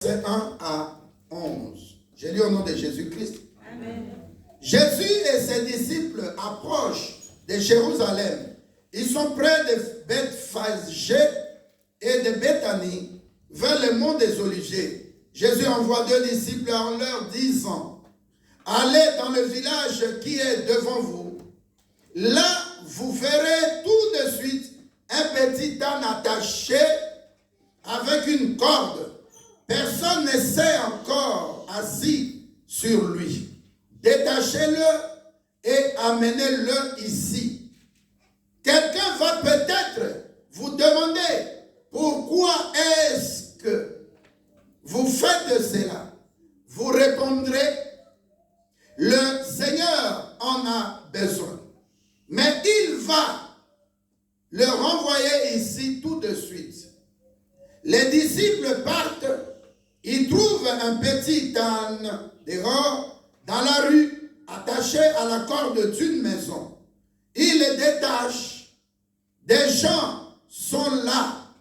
Verset 1 à 11. J'ai lu au nom de Jésus-Christ. Amen. Jésus et ses disciples approchent de Jérusalem. Ils sont près de Bethphagée et de Béthanie, vers le mont des Oliviers. Jésus envoie 2 disciples en leur disant: allez dans le village qui est devant vous. Là, vous verrez tout de suite un petit âne attaché avec une corde. Personne ne s'est encore assis sur lui. Détachez-le et amenez-le ici. Quelqu'un va peut-être vous demander: pourquoi est-ce que vous faites cela? Vous répondrez: le Seigneur en a besoin. Mais il va le renvoyer ici tout de suite. Les disciples partent. Ils trouvent un petit âne dehors, dans la rue, attaché à la corde d'une maison. Ils le détachent. Des gens sont là.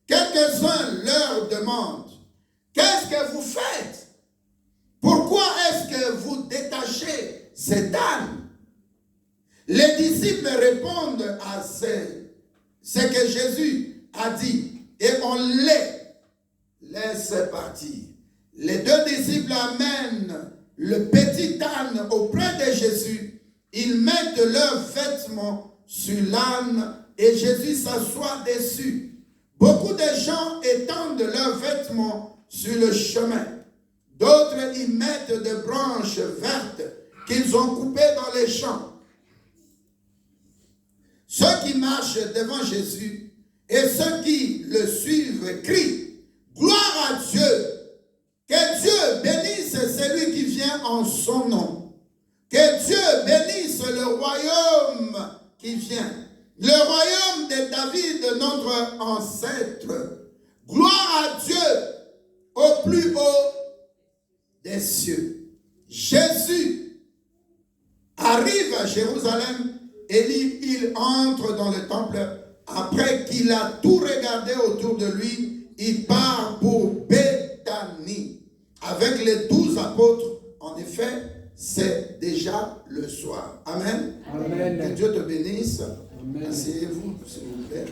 Quelques-uns leur demandent: qu'est-ce que vous faites? Pourquoi est-ce que vous détachez cet âne? Les disciples répondent à ce que Jésus a dit et on les laisse partir. Les 2 disciples amènent le petit âne auprès de Jésus. Ils mettent leurs vêtements sur l'âne et Jésus s'assoit dessus. Beaucoup de gens étendent leurs vêtements sur le chemin. D'autres y mettent des branches vertes qu'ils ont coupées dans les champs. Ceux qui marchent devant Jésus et ceux qui le suivent crient: gloire à Dieu! Que Dieu bénisse celui qui vient en son nom. Que Dieu bénisse le royaume qui vient. Le royaume de David, notre ancêtre. Gloire à Dieu au plus haut des cieux. Jésus arrive à Jérusalem et il entre dans le temple. Après qu'il a tout regardé autour de lui, il part pour Béthanie avec les 12 apôtres. En effet, c'est déjà le soir. Amen. Amen. Que Dieu te bénisse. Asseyez-vous, s'il vous plaît.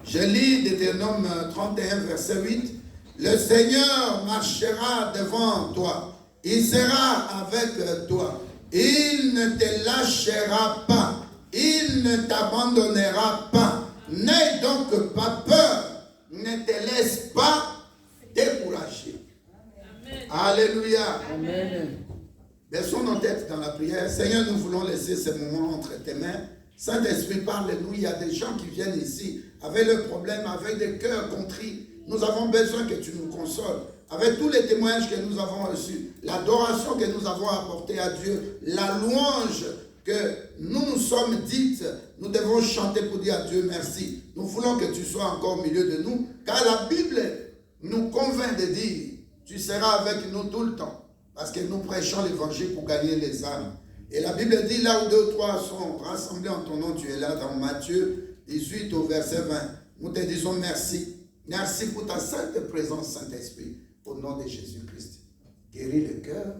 Je lis Deutéronome 31, verset 8. Le Seigneur marchera devant toi. Il sera avec toi. Il ne te lâchera pas. Il ne t'abandonnera pas. N'aie donc pas peur. Ne te laisse pas décourager. Amen. Alléluia. Amen. Baissons nos têtes dans la prière. Seigneur, nous voulons laisser ce moment entre tes mains. Saint-Esprit, parle-nous. Il y a des gens qui viennent ici avec leurs problèmes, avec des cœurs contrits. Nous avons besoin que tu nous consoles. Avec tous les témoignages que nous avons reçus, l'adoration que nous avons apportée à Dieu, la louange que nous sommes dites, nous devons chanter pour dire à Dieu merci. Nous voulons que tu sois encore au milieu de nous, car la Bible nous convainc de dire: tu seras avec nous tout le temps, parce que nous prêchons l'évangile pour gagner les âmes. Et la Bible dit: là où 2 ou 3 sont rassemblés en ton nom, tu es là. Dans Matthieu 18 au verset 20, nous te disons merci. Merci pour ta sainte présence, Saint-Esprit, au nom de Jésus-Christ. Guéris le cœur,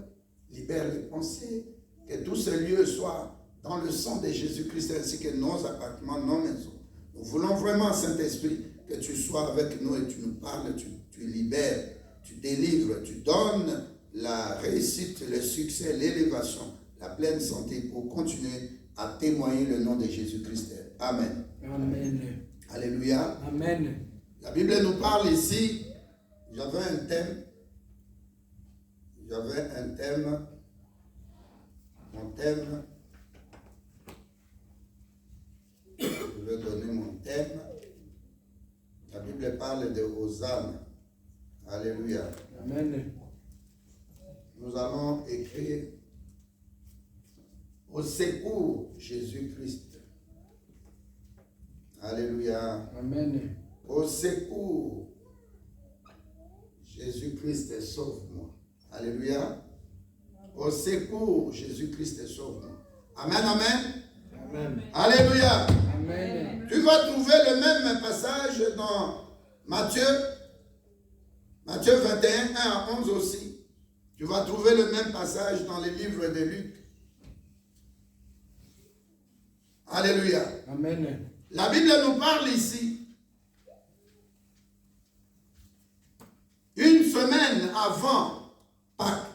libère les pensées, que tous ces lieux soient dans le sang de Jésus-Christ, ainsi que nos appartements, nos maisons. Nous voulons vraiment, Saint-Esprit, que tu sois avec nous et tu nous parles, tu libères, tu délivres, tu donnes la réussite, le succès, l'élévation, la pleine santé pour continuer à témoigner le nom de Jésus-Christ. Amen. Amen. Alléluia. Amen. La Bible nous parle ici. J'avais un thème. Mon thème. Je vais donner mon thème. La Bible parle de Hosanna. Alléluia. Amen. Nous allons écrire: au secours Jésus-Christ. Alléluia. Amen. Au secours Jésus-Christ, sauve-moi. Alléluia. Au secours Jésus-Christ, sauve-moi. Amen, amen. Amen. Alléluia. Amen. Tu vas trouver le même passage dans Matthieu Matthieu 21, 1 à 11 aussi. Tu vas trouver le même passage dans les livres de Luc. Alléluia. Amen. La Bible nous parle ici. Une semaine avant Pâques.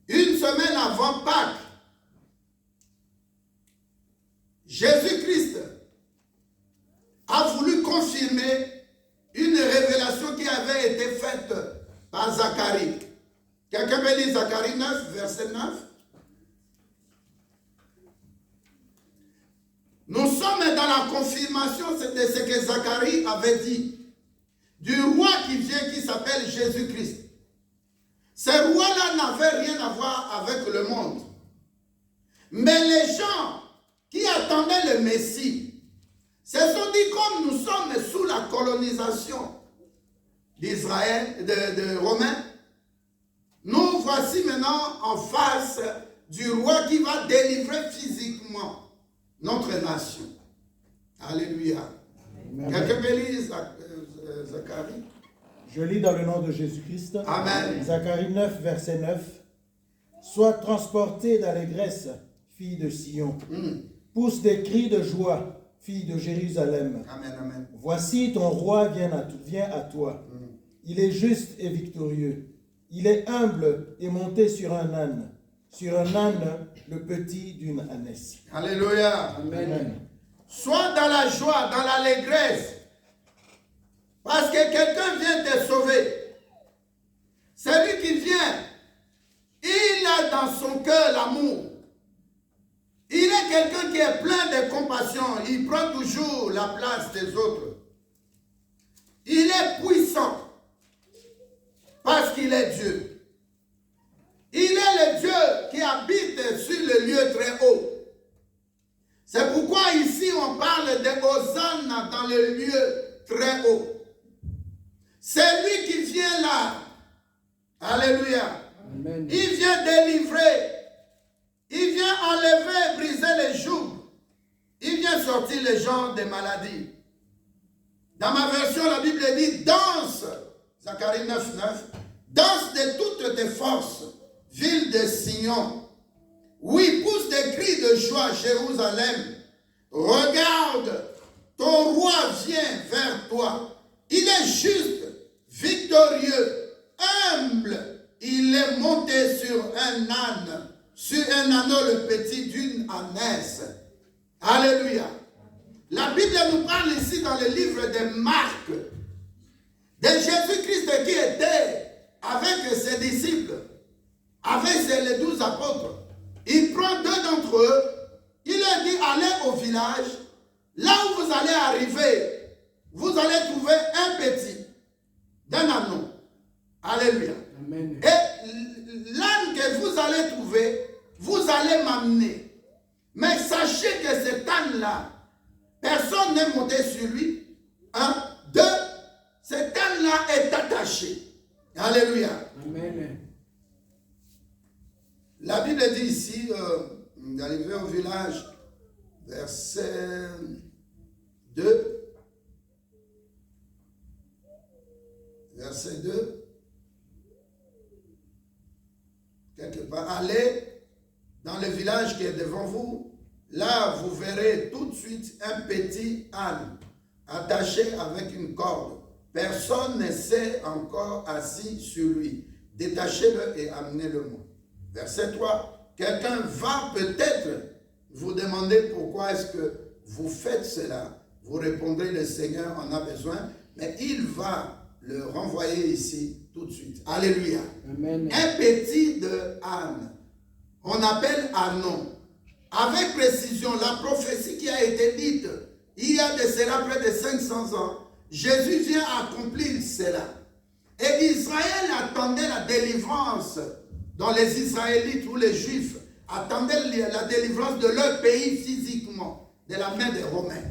Une semaine avant Pâques. Jésus-Christ a voulu confirmer une révélation qui avait été faite par Zacharie. Quelqu'un peut lire Zacharie 9, verset 9. Nous sommes dans la confirmation de ce que Zacharie avait dit. Du roi qui vient, qui s'appelle Jésus-Christ. Ce roi-là n'avait rien à voir avec le monde. Mais les gens qui attendaient le Messie se sont dit, comme nous sommes sous la colonisation d'Israël, de Romains, nous voici maintenant en face du roi qui va délivrer physiquement notre nation. Alléluia. Quelqu'un peut lire Zacharie? Je lis dans le nom de Jésus-Christ. Amen. Zacharie 9, verset 9. Sois transportée d'allégresse, fille de Sion. Pousse des cris de joie, fille de Jérusalem. Amen, amen. Voici ton roi vient à toi. Il est juste et victorieux. Il est humble et monté sur un âne, le petit d'une ânesse. Alléluia. Amen. Sois dans la joie, dans l'allégresse. Parce que quelqu'un vient te sauver. Celui qui vient, il a dans son cœur l'amour. Il est quelqu'un qui est plein de compassion. Il prend toujours la place des autres. Il est puissant parce qu'il est Dieu. Il est le Dieu qui habite sur le lieu très haut. C'est pourquoi ici on parle de Hosanna dans le lieu très haut. C'est lui qui vient là. Alléluia. Amen. Il vient délivrer. Il vient enlever, briser les jougs. Il vient sortir les gens des maladies. Dans ma version, la Bible dit, danse, Zacharie 9, 9, danse de toutes tes forces, ville de Sion. Oui, pousse des cris de joie, Jérusalem. Regarde, ton roi vient vers toi. Il est juste, victorieux, humble. Il est monté sur un âne, sur un anneau le petit d'une ânesse. Alléluia. La Bible nous parle ici dans le livre de Marc, de Jésus-Christ qui était avec ses disciples, avec les 12 apôtres. Il prend 2 d'entre eux, il leur dit, allez au village, là où vous allez arriver, vous allez trouver un petit, d'un anneau. Alléluia. Amen. Et l'âne que vous allez trouver, vous allez m'amener. Mais sachez que cet âne-là, personne n'est monté sur lui. 1, 2, cet âne-là est attaché. Alléluia. Amen. La Bible dit ici, d'arriver au village, verset 2. Verset 2. Quelque part, allez dans le village qui est devant vous. Là, vous verrez tout de suite un petit âne attaché avec une corde. Personne ne s'est encore assis sur lui. Détachez-le et amenez-le-moi. Verset 3. Quelqu'un va peut-être vous demander pourquoi est-ce que vous faites cela. Vous répondrez, le Seigneur en a besoin, mais il va le renvoyer ici tout de suite. Alléluia. Amen. Un petit de âne, on appelle Anon. Avec précision, la prophétie qui a été dite il y a de cela près de 500 ans, Jésus vient accomplir cela. Et Israël attendait la délivrance, dont les Israélites ou les Juifs attendaient la délivrance de leur pays physiquement, de la main des Romains.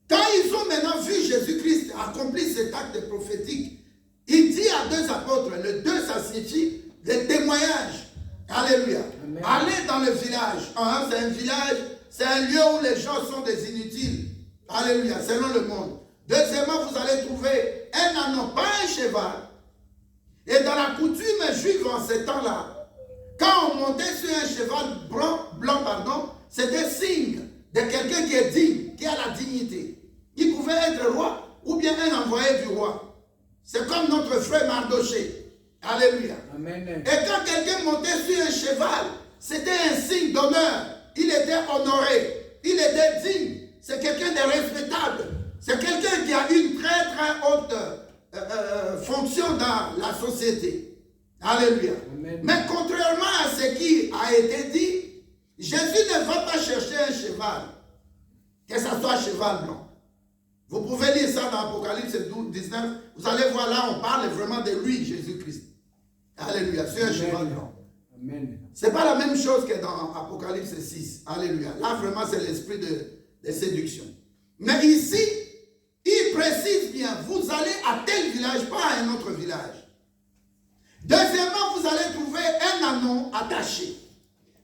Quand ils ont maintenant vu Jésus-Christ accomplir cet acte prophétique, il dit à 2 apôtres, le 2 ça signifie le témoignage. Alléluia. Amen. Allez dans le village. C'est un village, c'est un lieu où les gens sont des inutiles. Alléluia, selon le monde. Deuxièmement, vous allez trouver un ânon, pas un cheval. Et dans la coutume juive en ces temps-là, quand on montait sur un cheval blanc, c'était signe de quelqu'un qui est digne, qui a la dignité. Il pouvait être roi ou bien un envoyé du roi. C'est comme notre frère Mardoché. Alléluia. Amen. Et quand quelqu'un montait sur un cheval, c'était un signe d'honneur. Il était honoré. Il était digne. C'est quelqu'un de respectable. C'est quelqu'un qui a une très très haute fonction dans la société. Alléluia. Amen. Mais contrairement à ce qui a été dit, Jésus ne va pas chercher un cheval, que ce soit un cheval blanc. Vous pouvez lire ça dans Apocalypse 12, 19. Vous allez voir là, on parle vraiment de lui, Jésus-Christ. Alléluia, sur un cheval blanc. Ce n'est pas la même chose que dans Apocalypse 6. Alléluia. Là, vraiment, c'est l'esprit de séduction. Mais ici, il précise bien, vous allez à tel village, pas à un autre village. Deuxièmement, vous allez trouver un ânon attaché.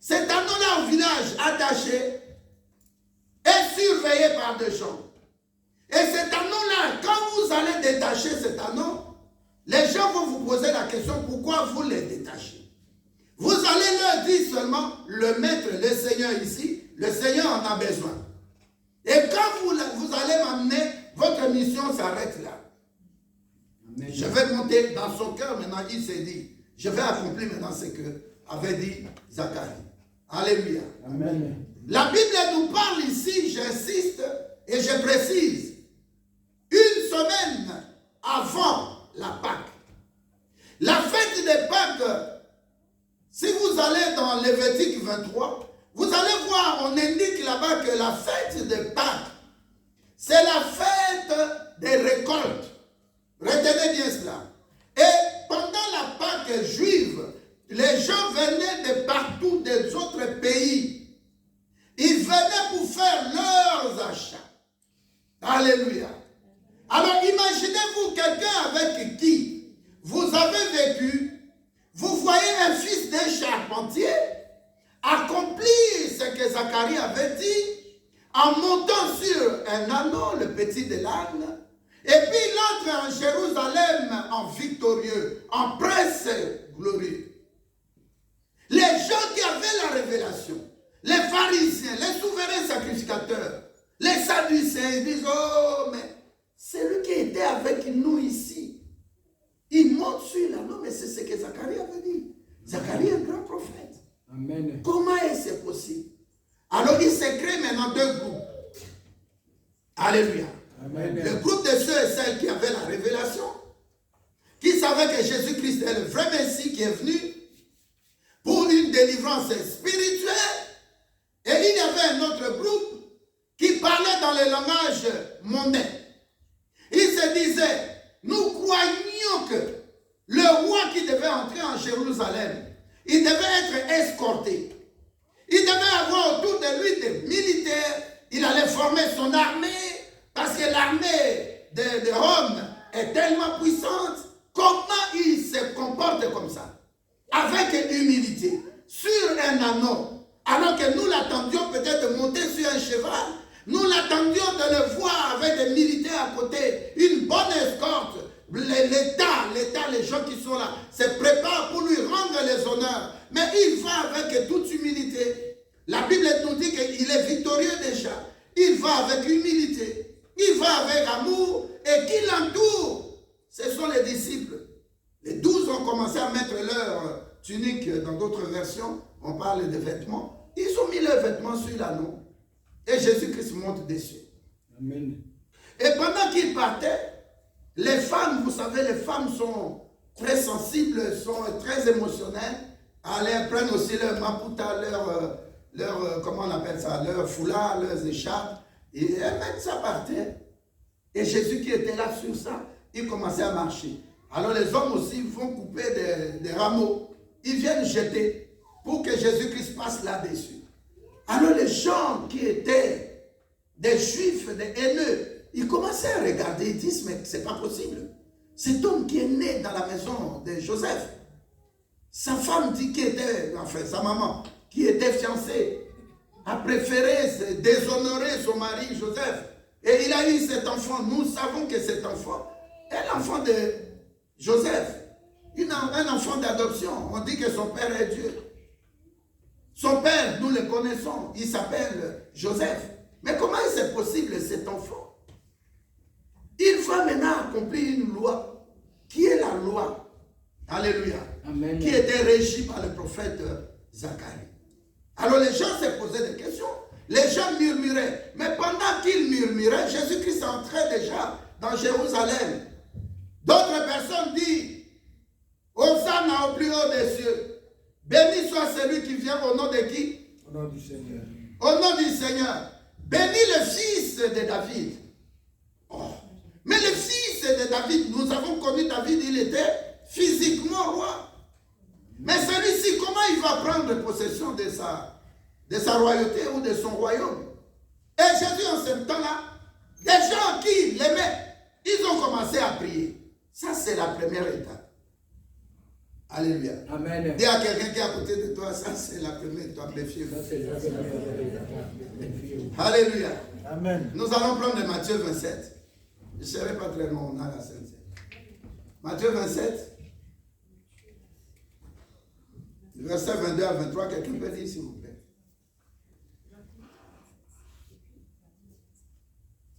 Cet ânon-là au village attaché est surveillé par des gens. Et cet ânon-là, quand vous allez détacher cet ânon, les gens vont vous poser la question, pourquoi vous les détachez? Vous allez leur dire seulement, le maître, le Seigneur ici, le Seigneur en a besoin. Et quand vous allez m'amener, votre mission s'arrête là. Amen. Je vais monter dans son cœur maintenant, il s'est dit, je vais accomplir maintenant ce que avait dit Zacharie. Alléluia. Amen. La Bible nous parle ici, j'insiste et je précise, une semaine avant la Pâque. La fête des Pâques, si vous allez dans Lévitique 23, vous allez voir, on indique là-bas que la fête des Pâques, c'est la fête des récoltes. Retenez bien cela. Et pendant la Pâque juive, les gens venaient de partout des autres pays. Ils venaient pour faire leurs achats. Alléluia. Alors imaginez-vous quelqu'un avec qui vous avez vécu, vous voyez un fils d'un charpentier accomplir ce que Zacharie avait dit en montant sur un ânon, le petit de l'âne, et puis il entre en Jérusalem en victorieux, en prince glorieux. Les gens qui avaient la révélation, les pharisiens, les souverains sacrificateurs, les sadducéens, ils disent, oh, mais c'est lui qui était avec nous ici. Il monte sur l'ânon, mais c'est ce que Zacharie avait dit. Zacharie est un grand prophète. Amen. Comment est-ce possible? Alors il se crée maintenant deux groupes. Alléluia. Amen. Le groupe de ceux et celles qui avaient la révélation, qui savaient que Jésus-Christ est le vrai Messie qui est venu pour une délivrance spirituelle. Et il y avait un autre groupe qui parlait dans le langage mondain. Il se disait, nous croyons que le roi qui devait entrer en Jérusalem, il devait être escorté. Il devait avoir autour de lui des militaires. Il allait former son armée, parce que l'armée de Rome est tellement puissante. Comment il se comporte comme ça? Avec humilité, sur un ânon. Alors que nous l'attendions peut-être monter sur un cheval. Nous l'attendions de le voir avec des militaires à côté. Une bonne escorte. L'État, les gens qui sont là, se préparent pour lui rendre les honneurs. Mais il va avec toute humilité. La Bible nous dit qu'il est victorieux déjà. Il va avec humilité. Il va avec amour. Et qui l'entoure? Ce sont les disciples. Les 12 ont commencé à mettre leur tunique. Dans d'autres versions, on parle de vêtements. Ils ont mis leurs vêtements sur l'ânon. Et Jésus-Christ monte dessus. Amen. Et pendant qu'il partait, les femmes, vous savez, les femmes sont très sensibles, sont très émotionnelles. Elles prennent aussi leur maputa, leur comment on appelle ça, leur foulard, leurs écharpes. Et elles mettent ça par terre. Et Jésus qui était là sur ça, il commençait à marcher. Alors les hommes aussi vont couper des rameaux. Ils viennent jeter pour que Jésus-Christ passe là-dessus. Alors les gens qui étaient des juifs, des haineux, ils commençaient à regarder, ils disent, mais c'est pas possible. Cet homme qui est né dans la maison de Joseph, sa femme dit qu'il était, enfin sa maman, qui était fiancée, a préféré déshonorer son mari Joseph Et il a eu cet enfant. Nous savons que cet enfant est l'enfant de Joseph. Un enfant d'adoption. On dit que son père est Dieu. Son père, nous le connaissons. Il s'appelle Joseph. Mais comment est-ce possible cet enfant? Il va maintenant accomplir une loi. Qui est la loi? Alléluia. Amen. Qui était régie par le prophète Zacharie. Alors les gens se posaient des questions. Les gens murmuraient. Mais pendant qu'ils murmuraient, Jésus-Christ entrait déjà dans Jérusalem. D'autres personnes disent, Hosanna au plus haut des cieux. Béni soit celui qui vient au nom de qui? Au nom du Seigneur. Au nom du Seigneur. Béni le fils de David. Oh. Mais le fils de David, nous avons connu David, il était physiquement roi. Mais celui-ci, comment il va prendre possession de sa royauté ou de son royaume? Et Jésus, en ce temps-là, des gens qui l'aimaient, ils ont commencé à prier. Ça, c'est la première étape. Alléluia. Amen. Dis à quelqu'un qui est à côté de toi, ça, c'est la première étape. Ça, c'est la Alléluia. Amen. Nous allons prendre Matthieu 27. Je ne serai pas très long, on a la Sainte. Matthieu 27, verset 22 à 23, quelqu'un peut dire s'il vous plaît.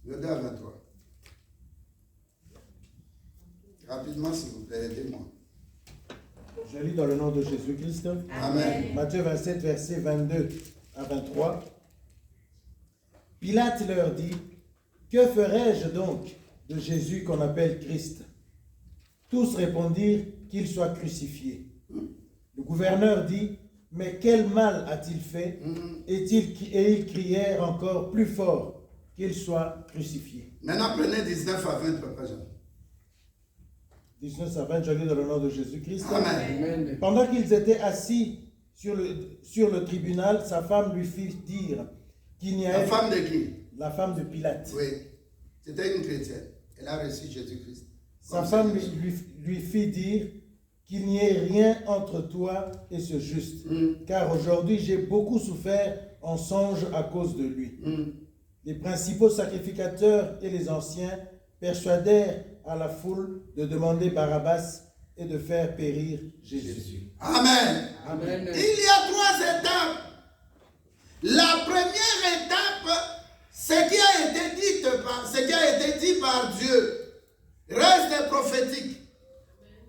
22 à 23. Rapidement s'il vous plaît, aidez-moi. Je lis dans le nom de Jésus-Christ. Amen. Matthieu 27, versets 22 à 23. Pilate leur dit, que ferai-je donc de Jésus qu'on appelle Christ? Tous répondirent qu'il soit crucifié. Le gouverneur dit, mais quel mal a-t-il fait? Et ils crièrent encore plus fort qu'il soit crucifié. Maintenant prenez 19 à 20, Papa Jean. 19 à 20, je lis dans le nom de Jésus-Christ. Amen. Amen. Pendant qu'ils étaient assis sur le tribunal, sa femme lui fit dire qu'il n'y La avait... femme de qui? La femme de Pilate. Oui. C'était une chrétienne. Elle a reçu Jésus-Christ. Sa femme lui fit dire qu'il n'y ait rien entre toi et ce juste, car aujourd'hui j'ai beaucoup souffert en songe à cause de lui. Les principaux sacrificateurs et les anciens persuadèrent à la foule de demander Barabbas et de faire périr Jésus. Amen. Amen. Il y a 3 étapes. La première étape, ce qui a été dit par Dieu, reste prophétique.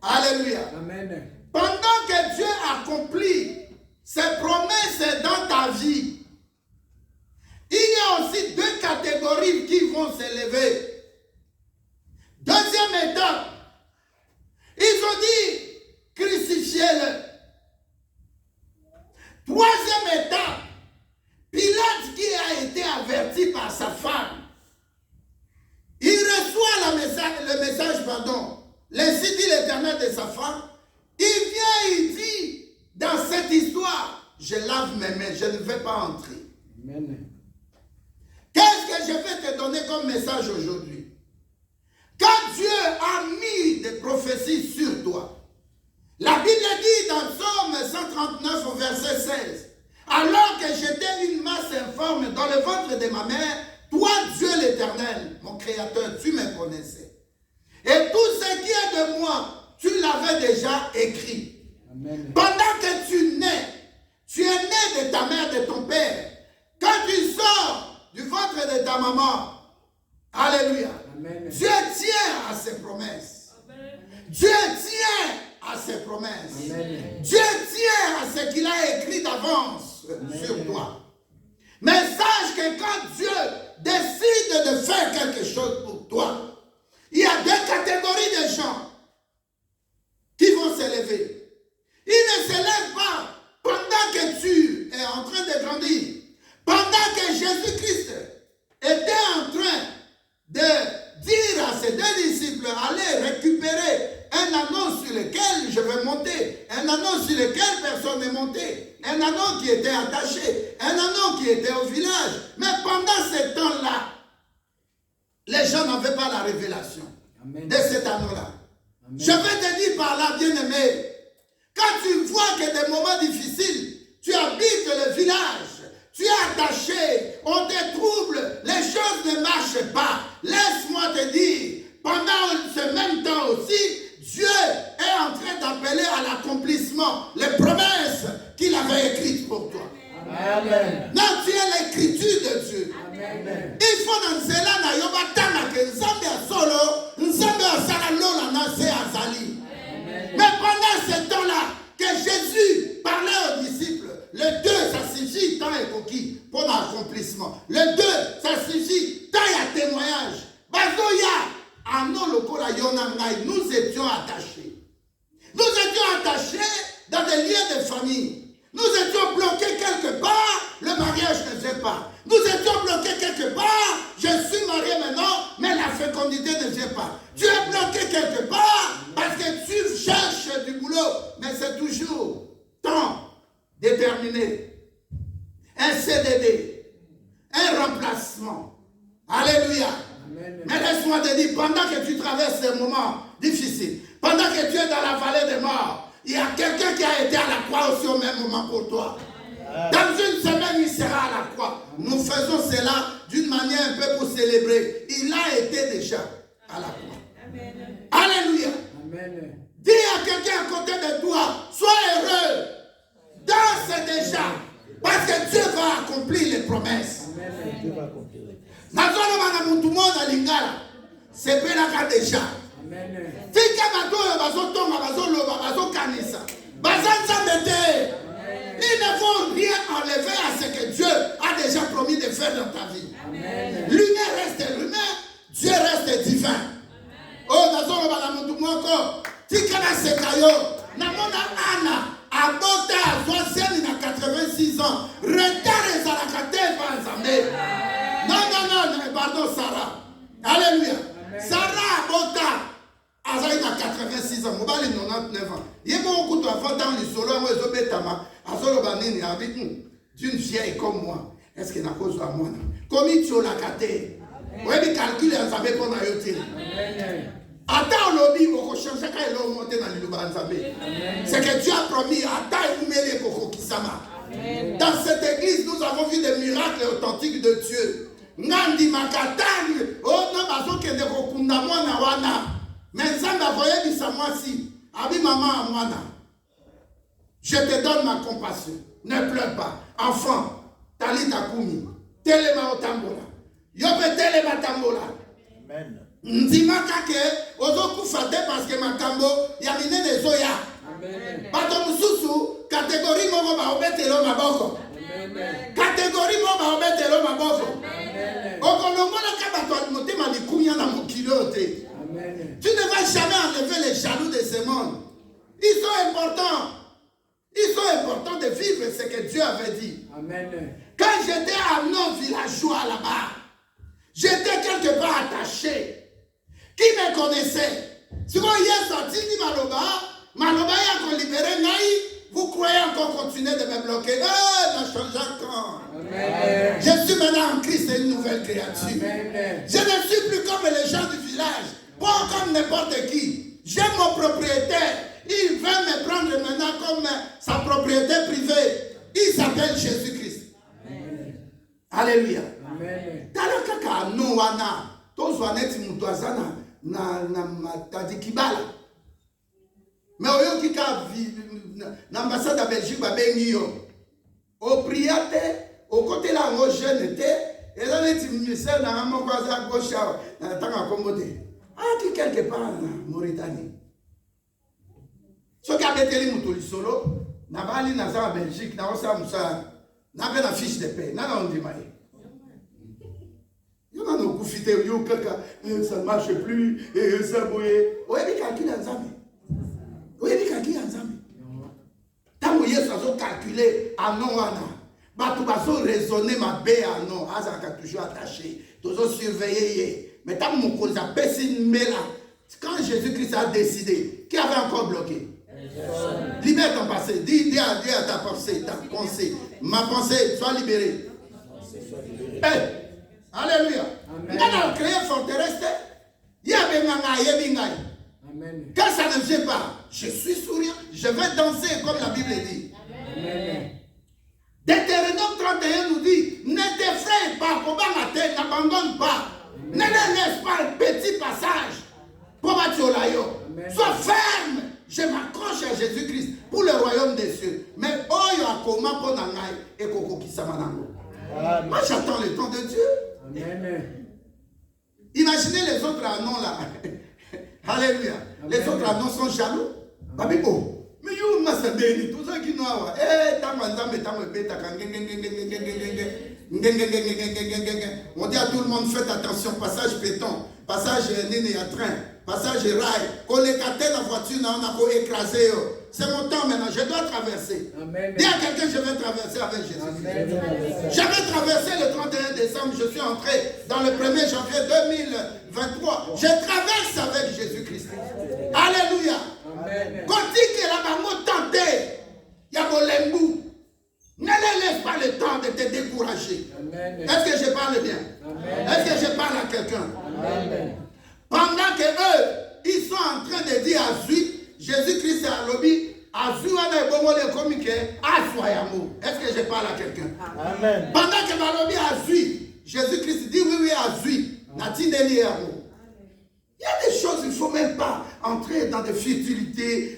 Alléluia. Amen. Pendant que Dieu accomplit ses promesses dans ta vie, il y a aussi 2 catégories qui vont s'élever. Deuxième étape, ils ont dit crucifiez-le. Troisième étape, Pilate qui a été averti par sa femme, il reçoit le message, l'ainsi dit l'Éternel de sa femme, il vient, il dit, dans cette histoire, je lave mes mains, je ne vais pas entrer. Amen. Qu'est-ce que je vais te donner comme message aujourd'hui? Quand Dieu a mis des prophéties sur toi, la Bible dit dans Psaume 139 au verset 16, alors que j'étais une masse informe dans le ventre de ma mère, toi Dieu l'Éternel, mon Créateur, tu me connaissais. Et tout ce qui est de moi, tu l'avais déjà écrit. Amen. Pendant que tu es né de ta mère, de ton père, quand tu sors du ventre de ta maman, alléluia, Amen. Dieu tient à ses promesses. Amen. Dieu tient à ses promesses. Amen. Dieu tient à ce qu'il a écrit d'avance sur toi. Mais sache que quand Dieu décide de faire quelque chose pour toi, il y a 2 catégories de gens qui vont s'élever. Ils ne s'élèvent pas pendant que tu es en train de grandir. Pendant que Jésus-Christ était en train de dire à ses 2 disciples, allez récupérer un anneau sur lequel je vais monter, un anneau sur lequel personne n'est monté, un anneau qui était attaché, un anneau qui était au village. Mais pendant ce temps-là, les gens n'avaient pas la révélation de cet anneau-là. Je vais te dire par là, bien-aimé, quand tu vois que des moments difficiles, tu habites le village, Tu es attaché, on te trouble, les choses ne marchent pas. Laisse-moi te dire, pendant ce même temps aussi, Dieu est en train d'appeler à l'accomplissement les promesses qu'il avait écrites pour toi. Amen. Non, tu es l'écriture de Dieu. Amen. Il faut dans cela na yoba tanga que Nzambe a solo, Nzambe a sala lola na se azali. Mais pendant ce temps-là, que Jésus parlait aux disciples, le 2, ça signifie temps et coquille pour l'accomplissement. Le 2, ça signifie temps et témoignage. Bazoya, anon lokola yonangai, nous étions attachés. Nous étions attachés dans des liens de famille. Nous étions bloqués quelque part, le mariage ne vient pas. Nous étions bloqués quelque part, je suis marié maintenant, mais la fécondité ne vient pas. Tu es bloqué quelque part parce que tu cherches du boulot, mais c'est toujours temps déterminé. Un CDD, un remplacement. Alléluia. Amen. Mais laisse-moi te dire, pendant que tu traverses ces moments difficiles, pendant que tu es dans la vallée des morts, il y a quelqu'un qui a été à la croix aussi au même moment pour toi. Dans une semaine, il sera à la croix. Nous faisons cela d'une manière un peu pour célébrer. Il a été déjà à la croix. Amen. Alléluia. Amen. Dis à quelqu'un à côté de toi, sois heureux. Danse déjà. Parce que Dieu va accomplir les promesses. Amen. Dieu va accomplir les promesses. C'est bien déjà. Fika batoyo bazotonga bazoloba bazokanisa bazanzambe te. Ils ne vont rien enlever à ce que Dieu a déjà promis de faire dans ta vie. L'humain reste l'humain, Dieu reste divin. Oh nazoloba na mutu moko tika na sekayo namona Anna abota azwasiani na 86 ans retard ezalaka te banzambe. Non, pardon Sarah. Alléluia. Sarah abota Azaï a 86 ans, Mobali 99 ans. Il y a beaucoup de fois dans le solo, moi je vais tama, Azolo Banini avec d'une vieille comme moi. Est-ce qu'il n'a pas besoin de moi? Comme il tue la cate. Oui, mais calcule, on savait qu'on a yoté. Attends, lobby, on change quand il a monté dans le Lubanzabé. C'est que Dieu a promis, attends, il nous met les Koko Kisama. Dans cette église, nous avons vu des miracles authentiques de Dieu. Nandi Makatani, oh non, bazo kende kokunda mwana wana. Mais Nzambe voyait du samwasi. Abi maman mwana. Je te donne ma compassion. Ne pleure pas. Enfant, talita kumi. Telema otambola. Yope telema tambola. Amen. Ndima kake ozoku fate parce que makambo yamine de zoya. Amen. Bato mususu catégorie moko ba obetelo maboko. Amen. Catégorie moko ba obetelo maboko. Amen. Okolongola kabato motema likunya na mokilo te. Tu ne vas jamais enlever les jaloux de ce monde. Ils sont importants. Ils sont importants de vivre ce que Dieu avait dit. Amen. Quand j'étais à non villageois là-bas, j'étais quelque part attaché. Qui me connaissait? Si vous voyez sorti dit Maloba a libéré Naï, vous croyez encore continuer de me bloquer? Eh, n'a changé quand? Amen. Je suis maintenant en Christ, une nouvelle créature. Amen. Je ne suis plus comme les gens du village. Pas comme n'importe qui. J'ai mon propriétaire. Il veut me prendre maintenant comme sa propriété privée. Il s'appelle Jésus-Christ. Alléluia. Amen. Talakaka no wana. Tozwaneti mutwazana na tadikibala. Mais oyo kika l'ambassade de Belgique ba bengi yo. Au priate, au côté là ngo jeune était, et là les ministère na moko za gauche na tanga kombote. Ah, qui quelque part en Mauritanie. Ce qui a été dit solo, n'a pas allé dans la Belgique, n'a pas la fiche de paix, n'a pas dit maï. Il y a un confité, ça ne marche plus, et ça bouillé. Oui, mais calcule en Zambie. Oui, mais calcule en Zambie. Tant que vous calculé à non, vous avez raisonné ma baie à non, vous avez toujours attaché, toujours surveillé. Mais quand Jésus-Christ a décidé, qui avait encore bloqué? Libère ton passé. Dis à ta pensée, ma pensée, sois libérée. Hey, alléluia. Quand on a créé forteresse, il y avait Amen. Quand ça ne vient pas, je suis souriant, je vais danser comme la Bible dit. Amen. Deutéronome 31 nous dit, ne t'effraie pas, n'abandonne pas. Ne les laisse pas un petit passage. Sois ferme. Je m'accroche à Jésus-Christ pour le royaume des cieux. Mais oyo akoma pona ngai et koko kisamanango. Moi j'attends le temps de Dieu. Amen. Imaginez les autres annonces là. Alléluia. Les autres annonces sont jaloux. Babibo. Mais you must be tout ça qui nous a. Eh, on dit à tout le monde, faites attention, passage béton, passage nini à train, passage rail, qu'on les gâte la voiture, on a écrasé. C'est mon temps maintenant, je dois traverser. Dis à quelqu'un, je vais traverser avec Jésus. J'avais traversé le 31 décembre, je suis entré dans le 1er janvier 2023. Je traverse avec Jésus-Christ. Alléluia. Quand il y a la maman tentée, il y a Bolembu. Ne les laisse pas le temps de te décourager. Est-ce que je parle bien? Est-ce que je parle à quelqu'un? Pendant que eux, ils sont en train de dire à Zui, Jésus-Christ est à l'objet, à Zui, on a bon le comique, à Soyamo. Est-ce que je parle à quelqu'un? Pendant que Balobi a Zui, Jésus-Christ dit oui, à Zui, Natineli Amo. Il y a des choses, il ne faut même pas entrer dans des futilités.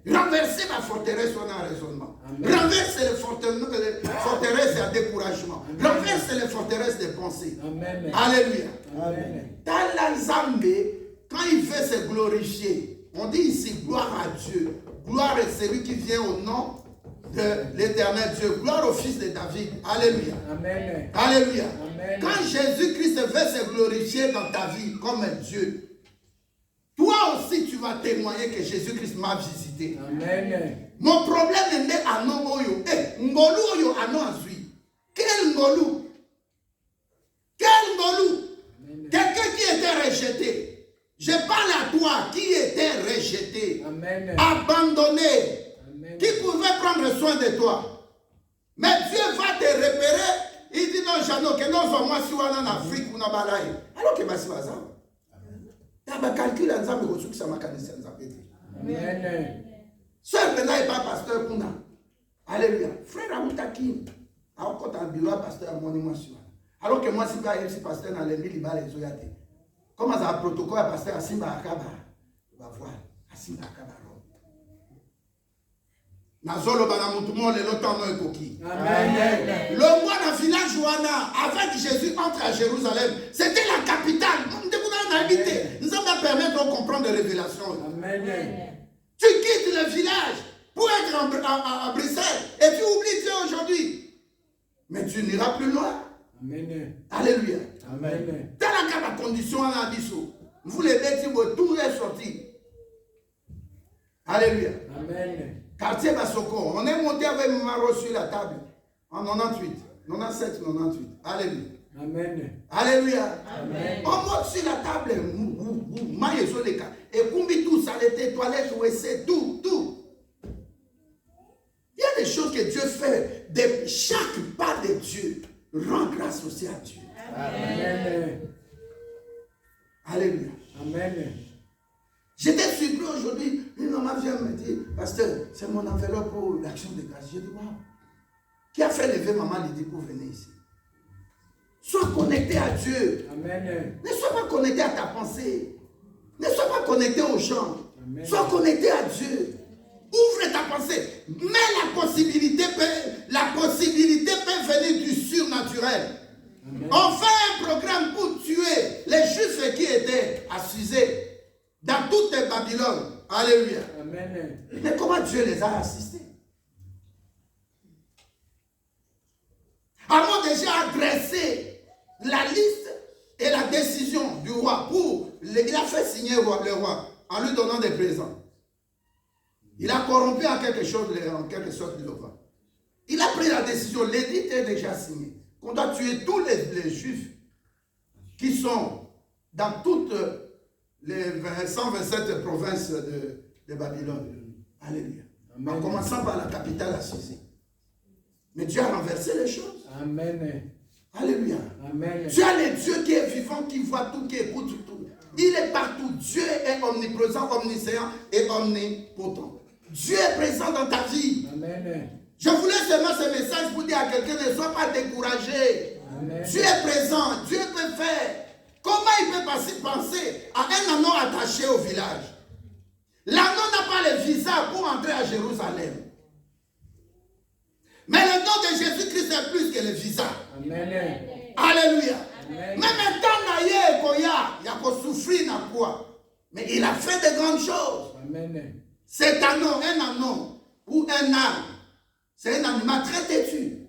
Renverser la forteresse, on a un raisonnement. Renverser les forteresses, à découragement. Renverser les forteresses des pensées. Alléluia. Dans la Zambé, quand il veut se glorifier, on dit ici gloire à Dieu. Gloire est celui qui vient au nom de l'éternel Dieu. Gloire au fils de David. Alléluia. Amen. Alléluia. Amen. Quand Jésus-Christ veut se glorifier dans ta vie comme un Dieu, toi aussi tu vas témoigner que Jésus-Christ m'a visité. Amen. Mon problème est né à non oyo. Ngolu oyo à non azui. Quel ngolu? Quel ngolu? Quelqu'un qui était rejeté. Je parle à toi qui était rejeté. Amen. Abandonné. Amen. Qui pouvait prendre soin de toi. Mais Dieu va te repérer. Il dit non, Jano, que non, moi, si on est en Afrique ou en Balaï. Alors que c'est pas ça. Il y a un calcul à Nzambe, que ça m'a canissé à Nzambe. Amen. Seul maintenant, il n'est pas pasteur Kuna. Alléluia. Frère Amoutakin. Alors, quand tu as un bureau, pasteur, mon moi, alors que moi, si je suis pasteur dans les villes, les Zoyate. Comment ça, un protocole à pasteur Asimba Akaba? On va voir. Asimba Akaba. Nazolo banamutumo le lotano ekoki. Amen. Le mois dans le village Ouana, avec Jésus entre à Jérusalem, c'était la capitale. Nous avons habité. Nous allons permettre de comprendre les révélations. Amen. Tu quittes le village pour être à Bruxelles et tu oublies Dieu aujourd'hui. Mais tu n'iras plus loin. Amen. Alléluia. Amen. Dans la condition en abisso, vous les bêtises, tout est sorti. Alléluia. Amen. Quartier Basoko, on est monté avec Maro sur la table en 98, 97, 98. Alléluia. Amen. Alléluia. Amen. On monte sur la table, et combien tout ça, les toilettes, WC, tout. Il y a des choses que Dieu fait. De chaque pas de Dieu, rend grâce aussi à Dieu. Amen. Alléluia. Amen. J'étais surpris aujourd'hui, une maman vient me dire, pasteur, c'est mon enveloppe pour l'action de grâce. J'ai dit, waouh. Qui a fait lever maman Lydie pour venir ici? Sois connecté à Dieu. Amen. Ne sois pas connecté à ta pensée. Ne sois pas connecté aux gens. Amen. Sois connecté à Dieu. Ouvre ta pensée. Mais la possibilité peut venir du surnaturel. Amen. On fait un programme pour tuer les Juifs qui étaient assisés dans toute Babylone. Alléluia. Amen. Mais comment Dieu les a assistés? Avant déjà adressé la liste et la décision du roi il a fait signer le roi en lui donnant des présents. Il a corrompu en quelque sorte le roi. Il a pris la décision, l'édit est déjà signé, qu'on doit tuer tous les Juifs qui sont dans toutes les 127 provinces de Babylone. Alléluia. Amen. En commençant par la capitale assisée. Mais Dieu a renversé les choses. Amen. Alléluia. Amen. Tu as le Dieu qui est vivant, qui voit tout, qui écoute tout. Il est partout. Dieu est omniprésent, omniscient et omnipotent. Dieu est présent dans ta vie. Amen. Je voulais seulement ce message pour dire à quelqu'un, ne sois pas découragé. Amen. Dieu est présent, Dieu peut faire. Comment il peut penser à un anneau attaché au village? L'anneau n'a pas le visa pour entrer à Jérusalem. Mais le nom de Jésus-Christ est plus que le visa. Amen. Alléluia. Amen. Même un temps il y a qu'à souffrir dans quoi. Mais il a fait de grandes choses. Amen. Cet anneau, un anneau ou un âne, c'est un animal très têtu.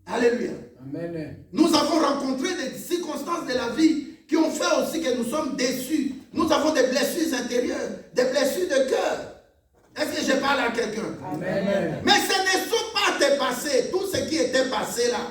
Alléluia. Amen. Nous avons rencontré des circonstances de la vie qui ont fait aussi que nous sommes déçus. Nous avons des blessures intérieures, des blessures de cœur. Est-ce que je parle à quelqu'un? Amen. Mais ce ne sont pas tes passés, tout ce qui était passé là,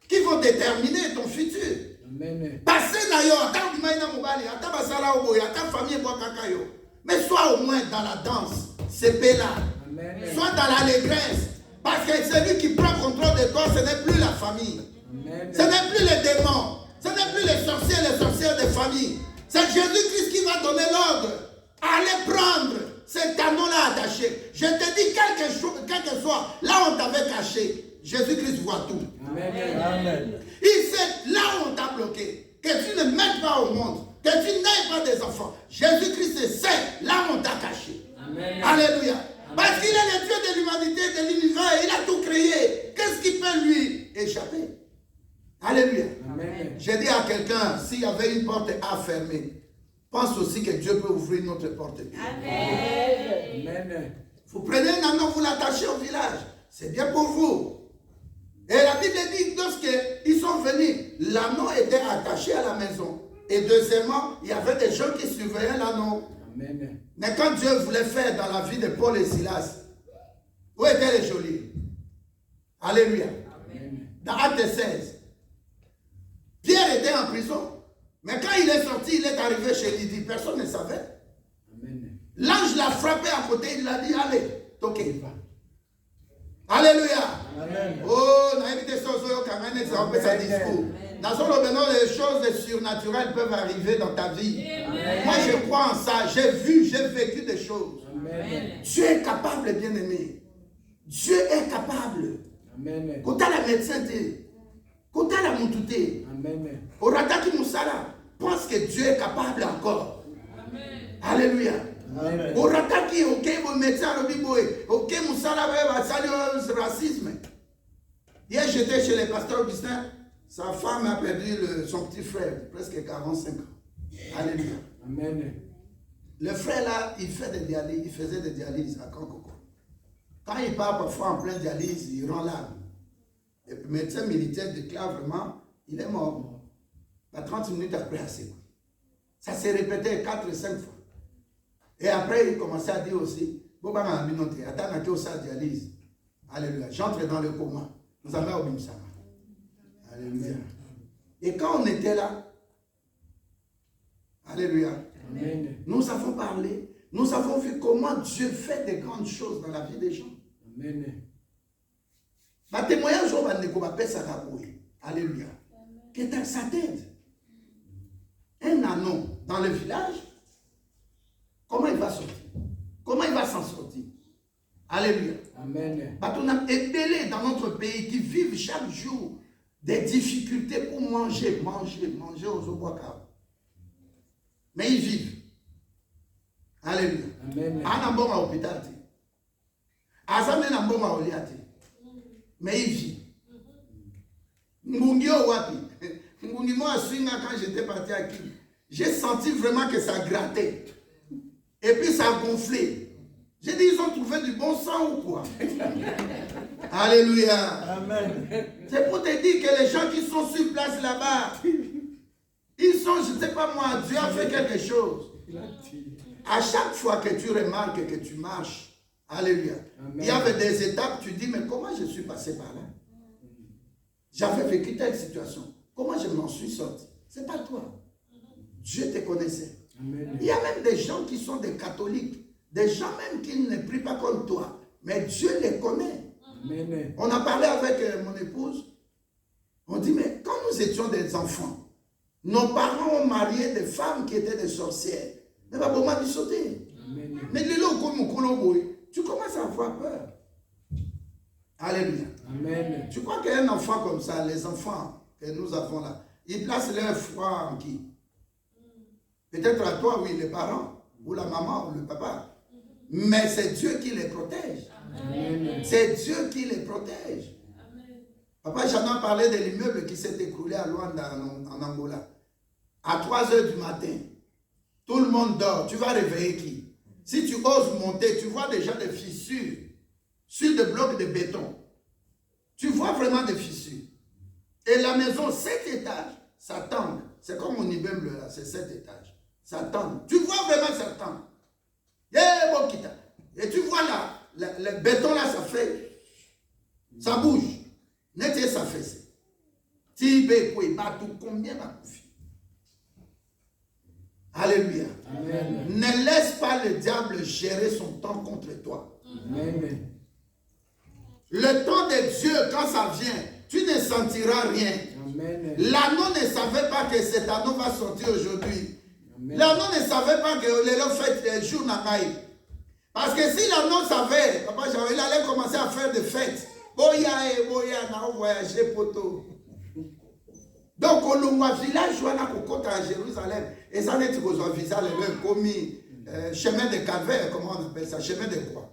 qui vont déterminer ton futur. Amen. Passé d'ailleurs, attends Bimaïna Mobali, attends Basala Oboy, attends famille Boakakayo. Mais sois au moins dans la danse, c'est là. Amen. Sois dans l'allégresse. Parce que celui qui prend contrôle de toi, ce n'est plus la famille. Amen. Ce n'est plus les démons. Ce n'est plus les sorcières de famille. C'est Jésus-Christ qui va donner l'ordre. Allez prendre cet anneau-là attaché. Je te dis, quel que soit, là où on t'avait caché, Jésus-Christ voit tout. Amen. Amen. Il sait là où on t'a bloqué. Que tu ne mettes pas au monde. Que tu n'aies pas des enfants. Jésus-Christ sait là où on t'a caché. Amen. Alléluia. Parce qu'il est le Dieu de l'humanité, de l'univers. Il a tout créé. Qu'est-ce qui peut lui échapper? Alléluia. Amen. J'ai dit à quelqu'un, s'il y avait une porte à fermer, pense aussi que Dieu peut ouvrir une autre porte. Amen. Vous prenez un anneau, vous l'attachez au village. C'est bien pour vous. Et la Bible dit, lorsqu'ils sont venus, l'anneau était attaché à la maison. Et deuxièmement, il y avait des gens qui surveillaient l'anneau. Amen. Mais quand Dieu voulait faire dans la vie de Paul et Silas, où étaient les geôliers? Alléluia. Amen. Dans Acte 16, Pierre était en prison. Mais quand il est sorti, il est arrivé chez Lydie. Personne ne savait. Amen. L'ange l'a frappé à côté. Il a dit, allez, toquez. Alléluia. Amen. Oh, on a invité Sozo quand même, c'est un peu sa discours. Dans son maintenant, les choses surnaturelles peuvent arriver dans ta vie. Amen. Moi, je crois en ça. J'ai vu, j'ai vécu des choses. Amen. Dieu est capable, bien-aimé. Dieu est capable. Amen. Quand la médecin, quand la moutouté, Amen. au rataki moussala, pense que Dieu est capable encore. Alléluia. Amen. Au rataki, ok, au médecin, ok, moussala, va racisme. Hier, j'étais chez le pasteur Augustin. Sa femme a perdu son petit frère, presque 45 ans. Alléluia. Amen. Le frère là, il faisait des dialyses à Kankoko. Quand il part parfois en pleine dialyse, il rend l'âme. Et le médecin militaire déclare vraiment, il est mort. Pas 30 minutes après, assez. Ça s'est répété 4 ou 5 fois. Et après, il commençait à dire aussi, Boba m'a mis notre attends, on a dialyse. Alléluia. J'entre dans le coma. Nous avons oublié ça. Alléluia. Et quand on était là, alléluia, Amen. nous avons parlé, nous avons vu comment Dieu fait de grandes choses dans la vie des gens. Amen. Ma témoignage, on va ne ça. Alléluia. Que ça t'aide. Un anneau dans le village, comment il va sortir? Comment il va s'en sortir? Alléluia. Amen. On a épelé dans notre pays qui vivent chaque jour des difficultés pour manger aux Oboaka. Mais ils vivent. Alléluia. Amen. Un bon à l'hôpital. Azamé n'a bon à l'hôpital. Mais ils vivent. Ngungi au wapi. Ngungi moi quand j'étais parti à Kim, j'ai senti vraiment que ça grattait. Et puis ça a gonflé. J'ai dit, ils ont trouvé du bon sang ou quoi? Alléluia. Amen. C'est pour te dire que les gens qui sont sur place là-bas, ils sont, je ne sais pas moi, Dieu a fait quelque chose. À chaque fois que tu remarques que tu marches, alléluia, Amen. il y avait des étapes, tu dis, mais comment je suis passé par là? J'avais vécu telle situation. Comment je m'en suis sorti? Ce n'est pas toi. Dieu te connaissait. Amen. Il y a même des gens qui sont des catholiques, des gens même qui ne prient pas comme toi, mais Dieu les connaît. Amen. On a parlé avec mon épouse, on dit, mais quand nous étions des enfants, Nos parents ont marié des femmes qui étaient des sorcières. Mais pas pour du sauter. Mais tu commences à avoir peur. Alléluia. Amen. Tu crois qu'un enfant comme ça, les enfants que nous avons là, ils placent leur foi en qui? Peut-être à toi, oui, les parents, ou la maman, ou le papa. Mais c'est Dieu qui les protège. C'est Dieu qui les protège. Papa, j'en ai parlé de l'immeuble qui s'est écroulé à Luanda, en Angola. À 3 h du matin, tout le monde dort. Tu vas réveiller qui? Si tu oses monter, tu vois déjà des fissures sur des blocs de béton. Tu vois vraiment des fissures. Et la maison, 7 étages, ça tangue. C'est comme mon immeuble là, c'est 7 étages. Ça tangue. Tu vois vraiment ça tangue. Et tu vois là, le béton là, ça fait, ça bouge. Net, ça fait. Combien va confier? Alléluia. Amen. Ne laisse pas le diable gérer son temps contre toi. Amen. Le temps de Dieu, quand ça vient, tu ne sentiras rien. Amen. L'anneau ne savait pas que cet anneau va sortir aujourd'hui. Amen. L'anneau ne savait pas que les fêtes les jours n'amaï. Parce que si l'anneau savait, papa, il allait commencer à faire des fêtes. Boya, on a voyagé poto. Donc, on a un village à Jérusalem. Et ça veut dire qu'on a un village commis chemin de calvaire, comment on appelle ça? Chemin de croix.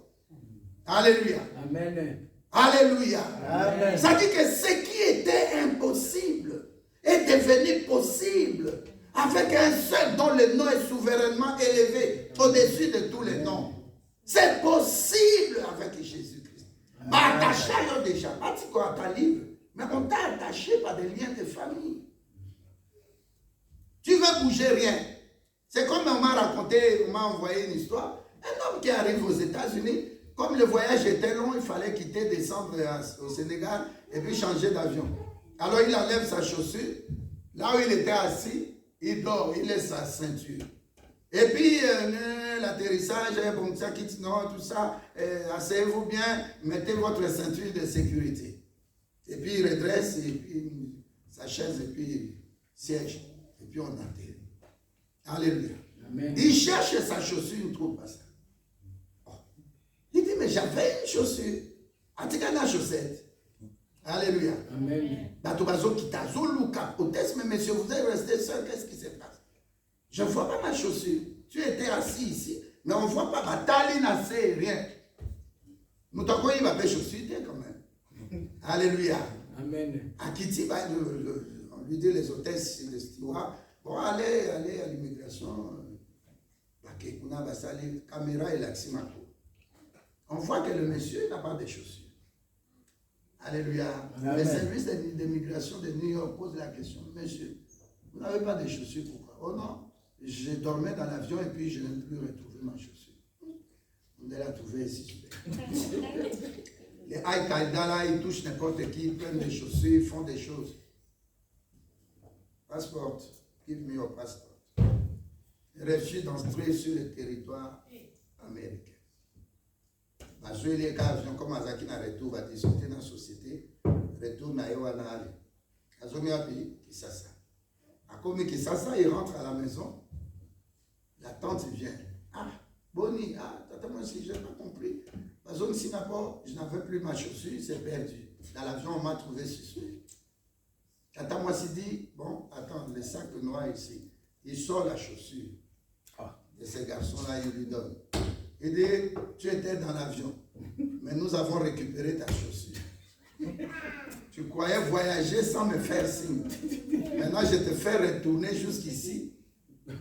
Alléluia. Amen. Alléluia. Amen. Ça dit que ce qui était impossible est devenu possible avec un seul dont le nom est souverainement élevé au-dessus de tous les noms. C'est possible avec Jésus-Christ. Attaché déjà, pas à ta livre, mais on t'a attaché par des liens de famille. Tu veux bouger rien. C'est comme on m'a raconté, on m'a envoyé une histoire. Un homme qui arrive aux États-Unis, comme le voyage était long, il fallait quitter, descendre au Sénégal et puis changer d'avion. Alors il enlève sa chaussure. Là où il était assis, il dort, il laisse sa ceinture. Et puis l'atterrissage, bon, ça quitte, non, tout ça, asseyez-vous bien, mettez votre ceinture de sécurité. Et puis il redresse, et puis sa chaise, et puis siège. Et puis on atterrit. Alléluia. Amen. Il cherche sa chaussure, il ne trouve pas ça. Oh. Il dit, mais j'avais une chaussure. Atika la chaussette. Alléluia. Amen. Mais monsieur, vous êtes resté seul, qu'est-ce qui se passe? Je ne vois pas ma chaussure. Tu étais assis ici, mais on ne voit pas ma taline assez, rien. Nous t'avons eu ma chaussure quand même. Alléluia. Amen. À Kitty, on lui dit les hôtesses, les stewards, bon, allez à l'immigration. Caméra et l'aximato. On voit que le monsieur n'a pas de chaussures. Alléluia. Amen. Le service d'immigration de New York pose la question, monsieur, vous n'avez pas de chaussures, pourquoi? Oh non, je dormais dans l'avion et puis je n'ai plus retrouvé ma chaussure. On l'a trouvé ici. Les Al-Qaïda là, ils touchent n'importe qui, ils prennent des chaussures, ils font des choses. Passport, give me your passport. Réfugiés d'entrer sur le territoire américain. Parce que les avions comme Azaki na retour va discuter dans la société, retour na Yoanari. Azomi Abi, Kisasa. A comme Kisasa, il rentre à la maison, la tante vient. Ah, Boni, ah, tata, moi aussi, je n'ai pas compris. Parce que Singapour, je n'avais plus ma chaussure, c'est perdu. Dans l'avion, on m'a trouvé chaussure. Tata, moi aussi dit, bon, attends, le sac noir ici. Il sort la chaussure. Et ces garçons-là, ils lui donnent. Il dit, tu étais dans l'avion, mais nous avons récupéré ta chaussure. Tu croyais voyager sans me faire signe. Maintenant, je te fais retourner jusqu'ici.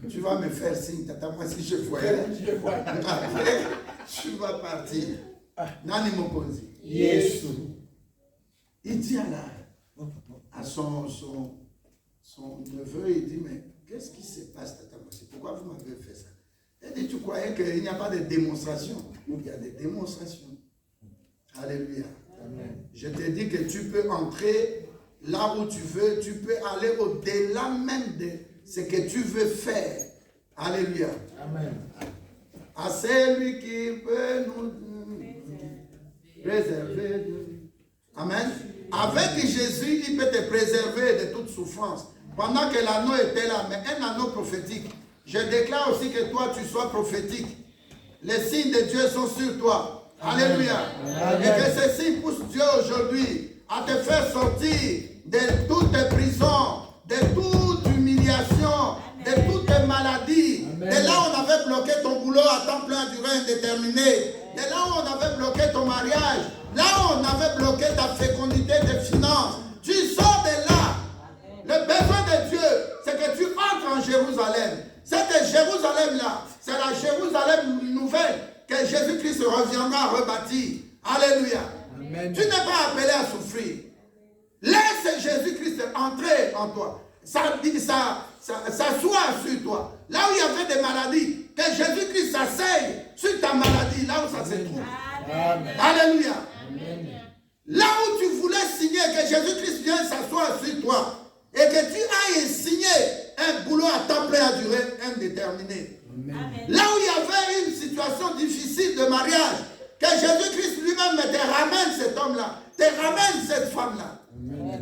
Tu vas me faire signe. Tata, moi, si je voyage, après, tu vas partir. Nani Mokonzi. Yesu. Il dit à son neveu, il dit, mais qu'est-ce qui se passe, Tata Moussi? Pourquoi vous m'avez fait ça? Il dit, tu croyais qu'il n'y a pas de démonstration? Il y a des démonstrations. Alléluia. Amen. Je te dis que tu peux entrer là où tu veux, tu peux aller au-delà même de ce que tu veux faire. Alléluia. Amen. À celui qui peut nous préserver. Amen. Avec Jésus, il peut te préserver de toute souffrance. pendant que l'anneau était là, mais un anneau prophétique. Je déclare aussi que toi, tu sois prophétique. Les signes de Dieu sont sur toi. Alléluia. Et que ces signes poussent Dieu aujourd'hui à te faire sortir de toutes tes prisons, de toute humiliation, de toutes tes maladies. De là où on avait bloqué ton boulot à temps plein durée indéterminée. De là où on avait bloqué ton mariage. Là où on avait bloqué ta fécondité des finances. Tu sors de là. Le besoin de Dieu, c'est que tu entres en Jérusalem. Cette Jérusalem-là, c'est la Jérusalem nouvelle que Jésus-Christ reviendra rebâtir. Alléluia. Amen. Tu n'es pas appelé à souffrir. Laisse Jésus-Christ entrer en toi. Ça soit sur toi. Là où il y avait des maladies, que Jésus-Christ s'asseye sur ta maladie, là où ça se trouve. Amen. Alléluia. Amen. Là où tu voulais signer, que Jésus-Christ vienne s'asseoir sur toi. Et que tu ailles signer un boulot à temps plein à durée indéterminée. Amen. Là où il y avait une situation difficile de mariage, que Jésus-Christ lui-même te ramène cet homme-là, te ramène cette femme-là.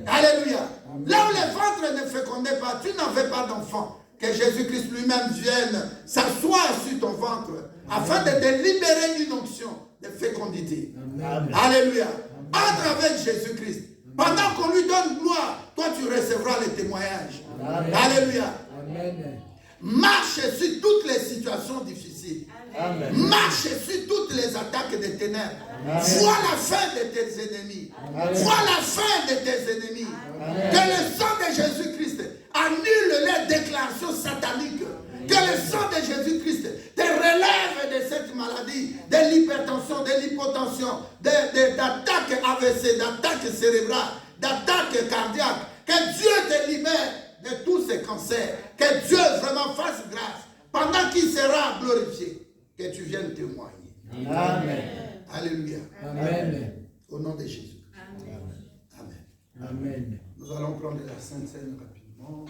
Alléluia. Là où les ventres ne fécondaient pas, tu n'avais pas d'enfant. Que Jésus-Christ lui-même vienne s'asseoir sur ton ventre afin de te libérer d'une onction de fécondité. Amen. Alléluia. Entre avec Jésus-Christ. Pendant qu'on lui donne gloire, toi tu recevras les témoignages. Amen. Alléluia. Amen. Marche sur toutes les situations difficiles. Amen. Marche sur toutes les attaques des ténèbres. Amen. Vois la fin de tes ennemis. Amen. Vois la fin de tes ennemis. Amen. Que le sang de Jésus-Christ annule les déclarations sataniques. Que le sang de Jésus-Christ te relève de cette maladie, de l'hypertension, de l'hypotension, d'attaques AVC, d'attaques cérébrales, d'attaques cardiaques. Que Dieu te libère de tous ces cancers. Que Dieu vraiment fasse grâce. Pendant qu'il sera glorifié, que tu viennes témoigner. Amen. Alléluia. Amen. Au nom de Jésus. Amen. Amen. Amen. Nous allons prendre la Sainte Seine rapidement.